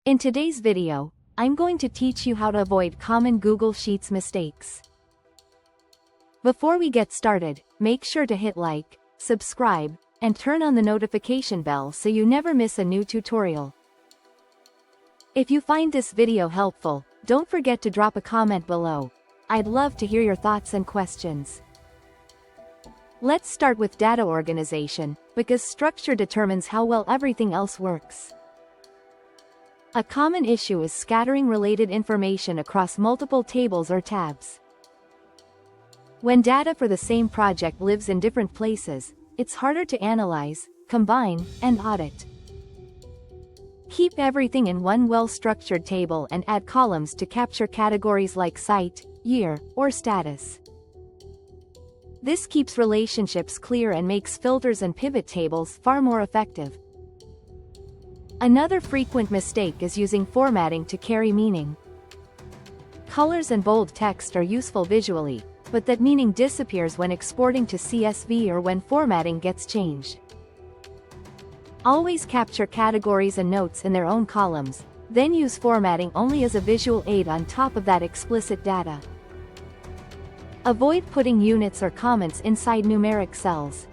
In today's video, I'm going to teach you how to avoid common Google Sheets mistakes. Before we get started, make sure to hit like, subscribe, and turn on the notification bell so you never miss a new tutorial. If you find this video helpful, don't forget to drop a comment below. I'd love to hear your thoughts and questions. Let's start with data organization, because structure determines how well everything else works. A common issue is scattering related information across multiple tables or tabs. When data for the same project lives in different places, it's harder to analyze, combine, and audit. Keep everything in one well-structured table and add columns to capture categories like site, year, or status. This keeps relationships clear and makes filters and pivot tables far more effective. Another frequent mistake is using formatting to carry meaning. Colors and bold text are useful visually, but that meaning disappears when exporting to CSV or when formatting gets changed. Always capture categories and notes in their own columns, then use formatting only as a visual aid on top of that explicit data. Avoid putting units or comments inside numeric cells.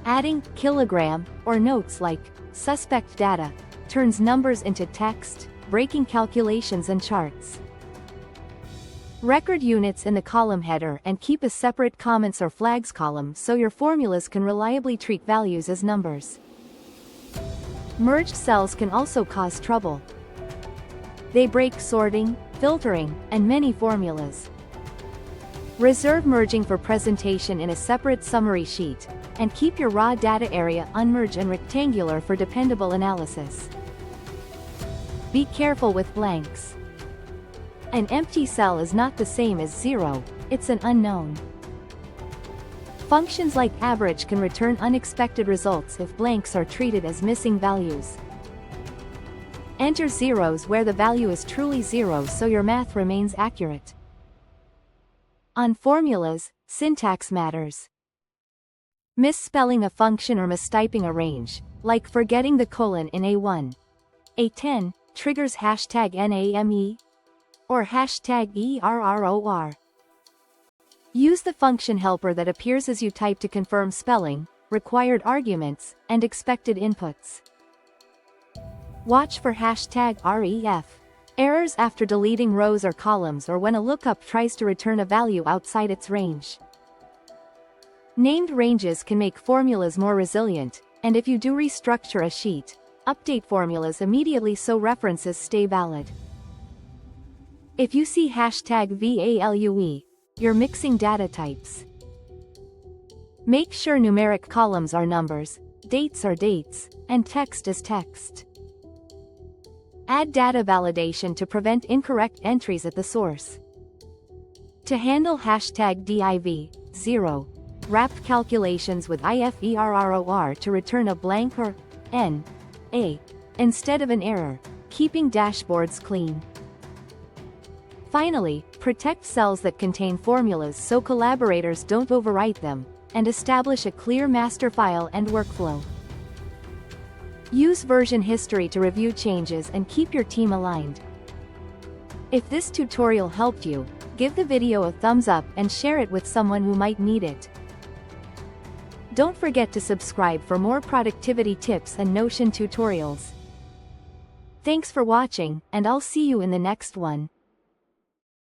Adding kilogram or notes like suspect data turns numbers into text, breaking calculations and charts. Record units in the column header and keep a separate comments or flags column so your formulas can reliably treat values as numbers. Merged cells can also cause trouble. They break sorting, filtering, and many formulas. Reserve merging for presentation in a separate summary sheet, and keep your raw data area unmerged and rectangular for dependable analysis. Be careful with blanks. An empty cell is not the same as zero, it's an unknown. Functions like average can return unexpected results if blanks are treated as missing values. Enter zeros where the value is truly zero so your math remains accurate. On formulas, syntax matters. Misspelling a function or mistyping a range, like forgetting the colon in A1. A10, triggers #NAME or #ERROR. Use the function helper that appears as you type to confirm spelling, required arguments, and expected inputs. Watch for #REF, errors after deleting rows or columns or when a lookup tries to return a value outside its range. Named ranges can make formulas more resilient, and if you do restructure a sheet, update formulas immediately so references stay valid. If you see #VALUE, you're mixing data types. Make sure numeric columns are numbers, dates are dates, and text is text. Add data validation to prevent incorrect entries at the source. To handle #DIV0, wrap calculations with IFERROR to return a blank or a instead of an error, keeping dashboards clean. Finally, protect cells that contain formulas so collaborators don't overwrite them, and establish a clear master file and workflow. Use version history to review changes and keep your team aligned. If this tutorial helped you, give the video a thumbs up and share it with someone who might need it. Don't forget to subscribe for more productivity tips and Notion tutorials. Thanks for watching, and I'll see you in the next one.